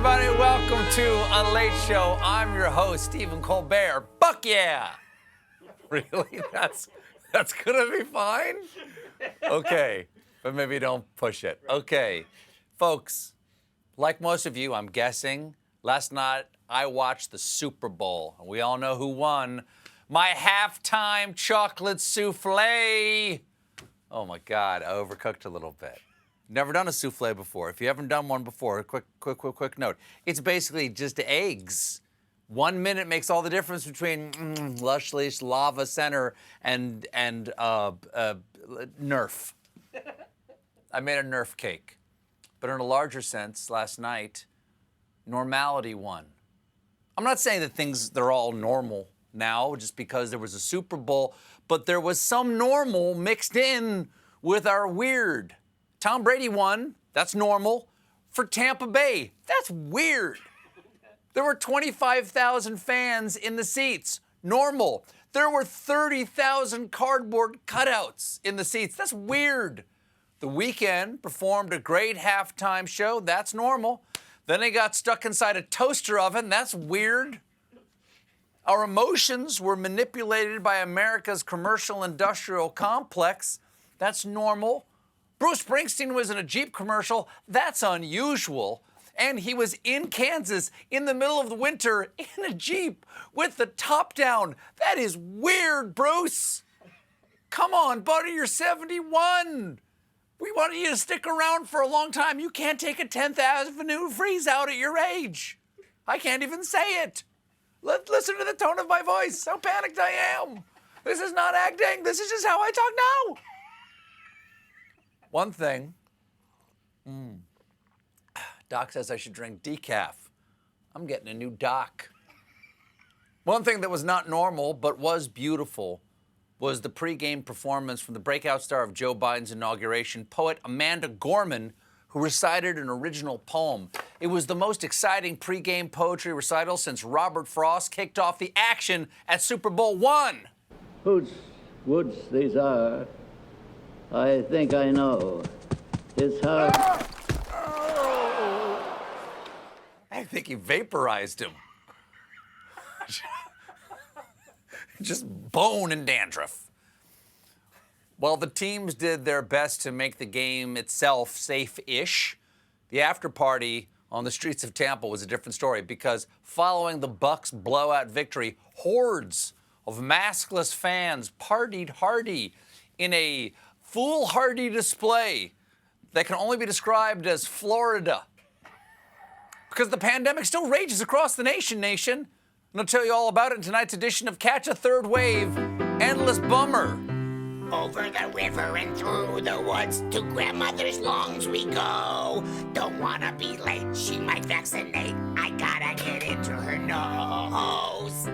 everybody. Welcome to A Late Show. I'm your host, Stephen Colbert. Buck yeah! Really? That's gonna be fine? Okay, but maybe don't push it. Okay, folks, like most of you, I'm guessing, last night I watched the Super Bowl, and we all know who won. My halftime chocolate souffle. Oh my God, I overcooked a little bit. Never done a souffle before. If you haven't done one before, quick note. It's basically just eggs. 1 minute makes all the difference between lush lava center and Nerf. I made a Nerf cake. But in a larger sense, last night, normality won. I'm not saying that they're all normal now just because there was a Super Bowl, but there was some normal mixed in with our weird. Tom Brady won. That's normal. For Tampa Bay, that's weird. There were 25,000 fans in the seats. Normal. There were 30,000 cardboard cutouts in the seats. That's weird. The Weeknd performed a great halftime show. That's normal. Then they got stuck inside a toaster oven. That's weird. Our emotions were manipulated by America's commercial industrial complex. That's normal. Bruce Springsteen was in a Jeep commercial. That's unusual. And he was in Kansas in the middle of the winter in a Jeep with the top down. That is weird, Bruce. Come on, buddy, you're 71. We wanted you to stick around for a long time. You can't take a 10th Avenue freeze out at your age. I can't even say it. Listen to the tone of my voice. How panicked I am. This is not acting. This is just how I talk now. One thing, Doc says I should drink decaf. I'm getting a new Doc. One thing that was not normal but was beautiful was the pregame performance from the breakout star of Joe Biden's inauguration, poet Amanda Gorman, who recited an original poem. It was the most exciting pregame poetry recital since Robert Frost kicked off the action at Super Bowl I. Whose woods these are, I think I know. His heart. I think he vaporized him. Just bone and dandruff. While the teams did their best to make the game itself safe-ish, the after party on the streets of Tampa was a different story because following the Bucs' blowout victory, hordes of maskless fans partied hardy in a foolhardy display that can only be described as Florida. Because the pandemic still rages across the nation. And I'll tell you all about it in tonight's edition of Catch a Third Wave, Endless Bummer. Over the river and through the woods to grandmother's lawns we go. Don't wanna be late, she might vaccinate. I gotta get into her nose.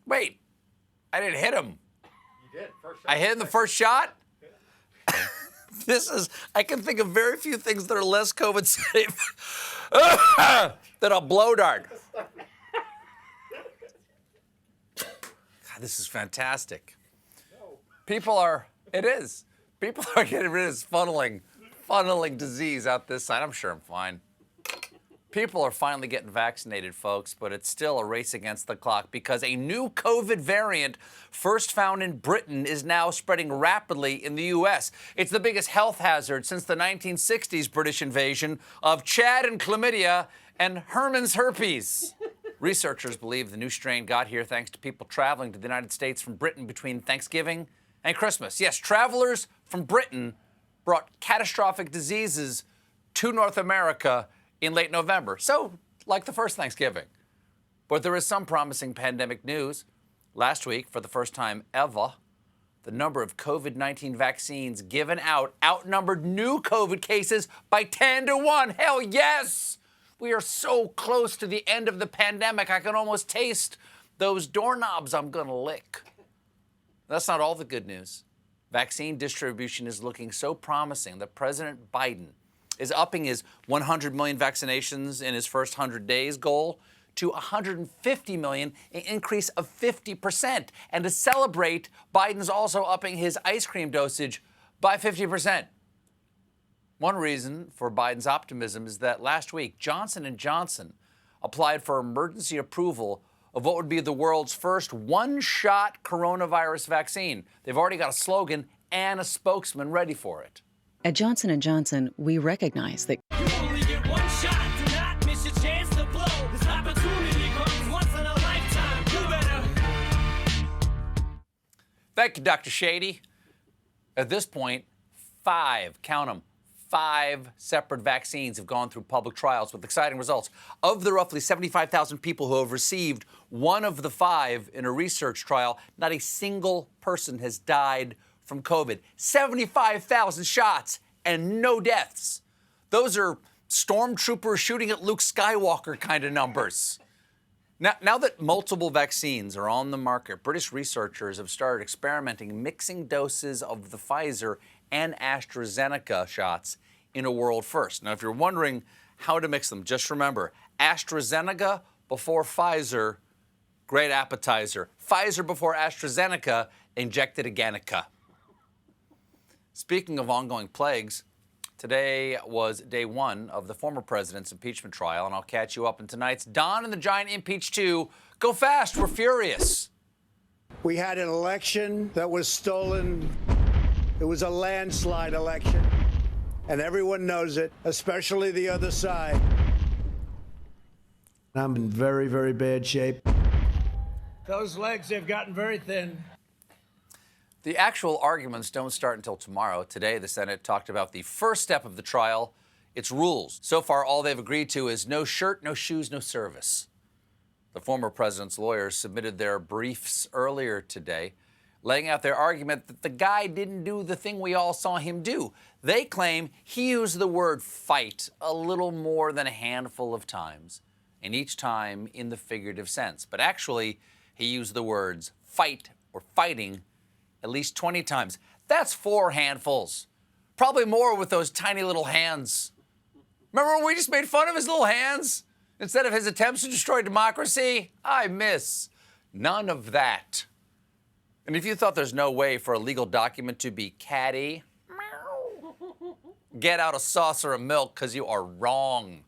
Wait, I didn't hit him. You did, first shot. I hit him the first shot? I can think of very few things that are less COVID safe than a blow dart. God, this is fantastic. People are getting rid of this funneling disease out this side. I'm sure I'm fine. People are finally getting vaccinated, folks, but it's still a race against the clock because a new COVID variant first found in Britain is now spreading rapidly in the U.S. It's the biggest health hazard since the 1960s British invasion of Chad and chlamydia and Herman's herpes. Researchers believe the new strain got here thanks to people traveling to the United States from Britain between Thanksgiving and Christmas. Yes, travelers from Britain brought catastrophic diseases to North America in late November. So, like the first Thanksgiving. But there is some promising pandemic news. Last week, for the first time ever, the number of COVID-19 vaccines given out outnumbered new COVID cases by 10 to 1. Hell yes! We are so close to the end of the pandemic, I can almost taste those doorknobs I'm gonna lick. That's not all the good news. Vaccine distribution is looking so promising that President Biden is upping his 100 million vaccinations in his first 100 days goal to 150 million, an increase of 50%. And to celebrate, Biden's also upping his ice cream dosage by 50%. One reason for Biden's optimism is that last week, Johnson & Johnson applied for emergency approval of what would be the world's first one-shot coronavirus vaccine. They've already got a slogan and a spokesman ready for it. At Johnson & Johnson, we recognize that You only get one shot. Do not miss your chance to blow. This opportunity comes once in a lifetime. You better. Thank you, Dr. Shady. At this point, 5, count them, 5 separate vaccines have gone through public trials with exciting results. Of the roughly 75,000 people who have received one of the 5 in a research trial, not a single person has died from COVID. 75,000 shots and no deaths. Those are stormtroopers shooting at Luke Skywalker kind of numbers. Now that multiple vaccines are on the market, British researchers have started experimenting mixing doses of the Pfizer and AstraZeneca shots in a world first. Now, if you're wondering how to mix them, just remember, AstraZeneca before Pfizer, great appetizer. Pfizer before AstraZeneca, injected aganica. Speaking of ongoing plagues, today was day 1 of the former president's impeachment trial, and I'll catch you up in tonight's Don and the Giant Impeach 2. Go fast, we're furious. We had an election that was stolen. It was a landslide election, and everyone knows it, especially the other side. I'm in very, very bad shape. Those legs have gotten very thin. The actual arguments don't start until tomorrow. Today, the Senate talked about the first step of the trial, its rules. So far, all they've agreed to is no shirt, no shoes, no service. The former president's lawyers submitted their briefs earlier today, laying out their argument that the guy didn't do the thing we all saw him do. They claim he used the word fight a little more than a handful of times, and each time in the figurative sense. But actually, he used the words fight or fighting at least 20 times. That's 4 handfuls. Probably more with those tiny little hands. Remember when we just made fun of his little hands? Instead of his attempts to destroy democracy? I miss none of that. And if you thought there's no way for a legal document to be catty, get out a saucer of milk, because you are wrong.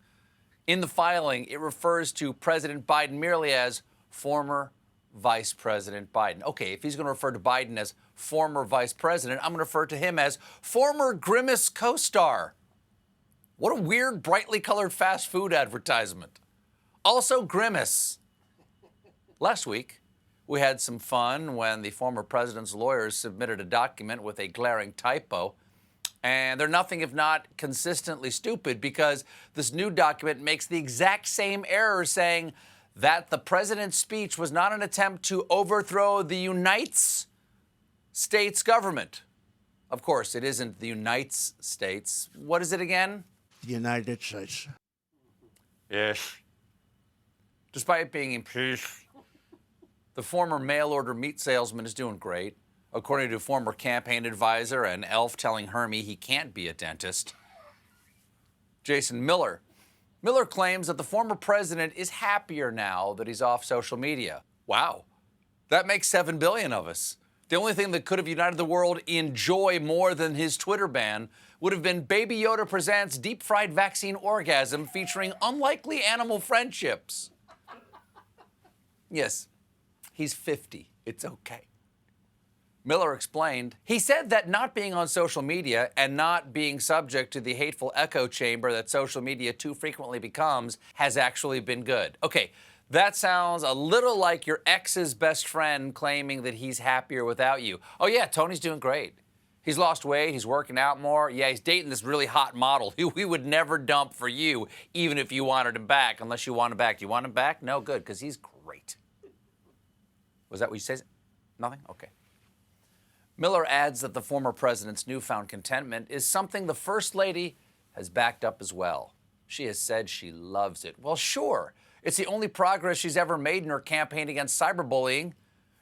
In the filing, it refers to President Biden merely as former Vice President Biden. Okay, if he's going to refer to Biden as former Vice President, I'm going to refer to him as former Grimace co-star. What a weird, brightly colored fast food advertisement. Also Grimace. Last week, we had some fun when the former president's lawyers submitted a document with a glaring typo. And they're nothing if not consistently stupid, because this new document makes the exact same error, saying that the president's speech was not an attempt to overthrow the United States government. Of course, it isn't the United States. What is it again? The United States. Yes. Despite being impeached, the former mail-order meat salesman is doing great, according to former campaign advisor and elf telling Hermie he can't be a dentist. Jason Miller. Miller claims that the former president is happier now that he's off social media. Wow. That makes 7 billion of us. The only thing that could have united the world in joy more than his Twitter ban would have been Baby Yoda Presents Deep-Fried Vaccine Orgasm featuring unlikely animal friendships. Yes, he's 50. It's okay. Miller explained, he said that not being on social media and not being subject to the hateful echo chamber that social media too frequently becomes has actually been good. Okay, that sounds a little like your ex's best friend claiming that he's happier without you. Oh yeah, Tony's doing great. He's lost weight, he's working out more. Yeah, he's dating this really hot model who we would never dump for you, even if you wanted him back, unless you want him back. Do you want him back? No, good, because he's great. Was that what you said? Nothing? Okay. Miller adds that the former president's newfound contentment is something the First Lady has backed up as well. She has said she loves it. Well, sure. It's the only progress she's ever made in her campaign against cyberbullying.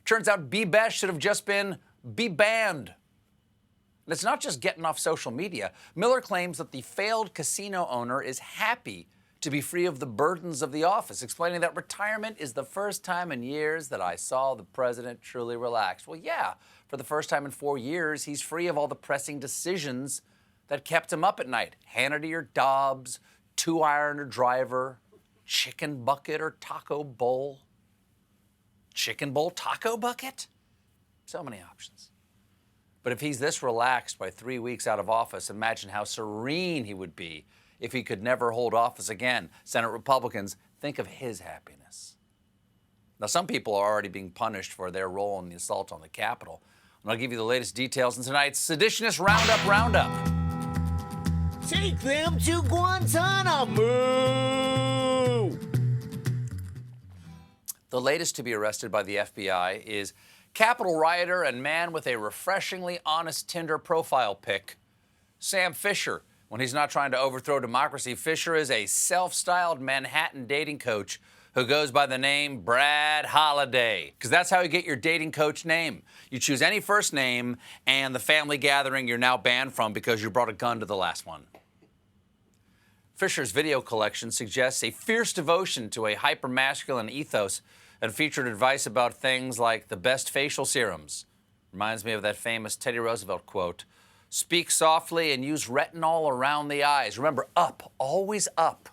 Turns out be best should have just been be banned. And it's not just getting off social media. Miller claims that the failed casino owner is happy to be free of the burdens of the office, explaining that retirement is the first time in years that I saw the president truly relaxed. Well, yeah, for the first time in 4 years, he's free of all the pressing decisions that kept him up at night. Hannity or Dobbs, 2-iron or Driver, chicken bucket or taco bowl. Chicken bowl, taco bucket? So many options. But if he's this relaxed by 3 weeks out of office, imagine how serene he would be if he could never hold office again. Senate Republicans, think of his happiness. Now, some people are already being punished for their role in the assault on the Capitol. And I'll give you the latest details in tonight's Seditionist Roundup. Take them to Guantanamo! The latest to be arrested by the FBI is Capitol rioter and man with a refreshingly honest Tinder profile pic, Sam Fisher. When he's not trying to overthrow democracy, Fisher is a self-styled Manhattan dating coach who goes by the name Brad Holiday, because that's how you get your dating coach name. You choose any first name and the family gathering you're now banned from because you brought a gun to the last one. Fisher's video collection suggests a fierce devotion to a hyper-masculine ethos and featured advice about things like the best facial serums. Reminds me of that famous Teddy Roosevelt quote, "Speak softly and use retinol around the eyes." Remember, up, always up.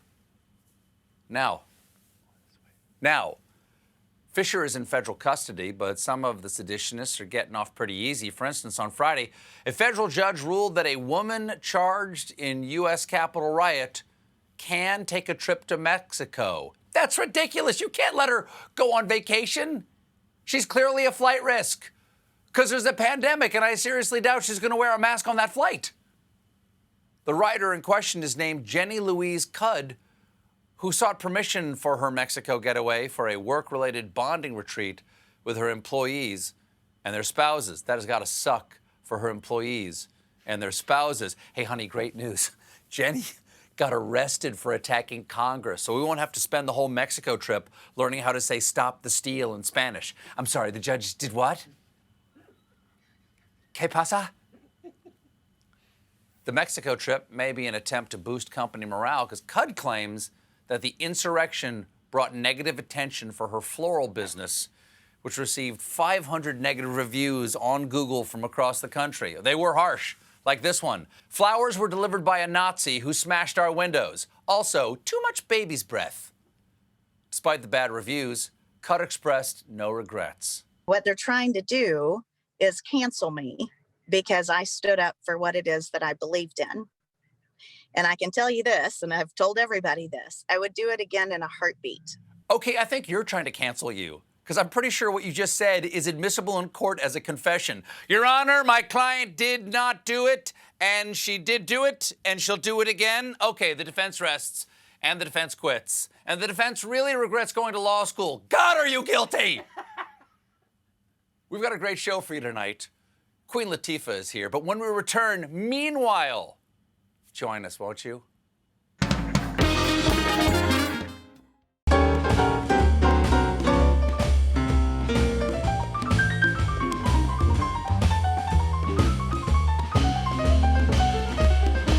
Now, Fisher is in federal custody, but some of the seditionists are getting off pretty easy. For instance, on Friday, a federal judge ruled that a woman charged in U.S. Capitol riot can take a trip to Mexico. That's ridiculous. You can't let her go on vacation. She's clearly a flight risk because there's a pandemic, and I seriously doubt she's going to wear a mask on that flight. The writer in question is named Jenny Louise Cudd, who sought permission for her Mexico getaway for a work-related bonding retreat with her employees and their spouses. That has got to suck for her employees and their spouses. Hey, honey, great news. Jenny got arrested for attacking Congress, so we won't have to spend the whole Mexico trip learning how to say "stop the steal" in Spanish. I'm sorry, the judge did what? ¿Qué pasa? The Mexico trip may be an attempt to boost company morale because Cudd claims that the insurrection brought negative attention for her floral business, which received 500 negative reviews on Google from across the country. They were harsh, like this one. "Flowers were delivered by a Nazi who smashed our windows. Also, too much baby's breath." Despite the bad reviews, Cudd expressed no regrets. What they're trying to do is cancel me because I stood up for what it is that I believed in. And I can tell you this, and I've told everybody this, I would do it again in a heartbeat. Okay, I think you're trying to cancel you, because I'm pretty sure what you just said is admissible in court as a confession. Your Honor, my client did not do it, and she did do it, and she'll do it again. Okay, the defense rests, and the defense quits, and the defense really regrets going to law school. God, are you guilty? We've got a great show for you tonight. Queen Latifah is here, but when we return, meanwhile, join us, won't you?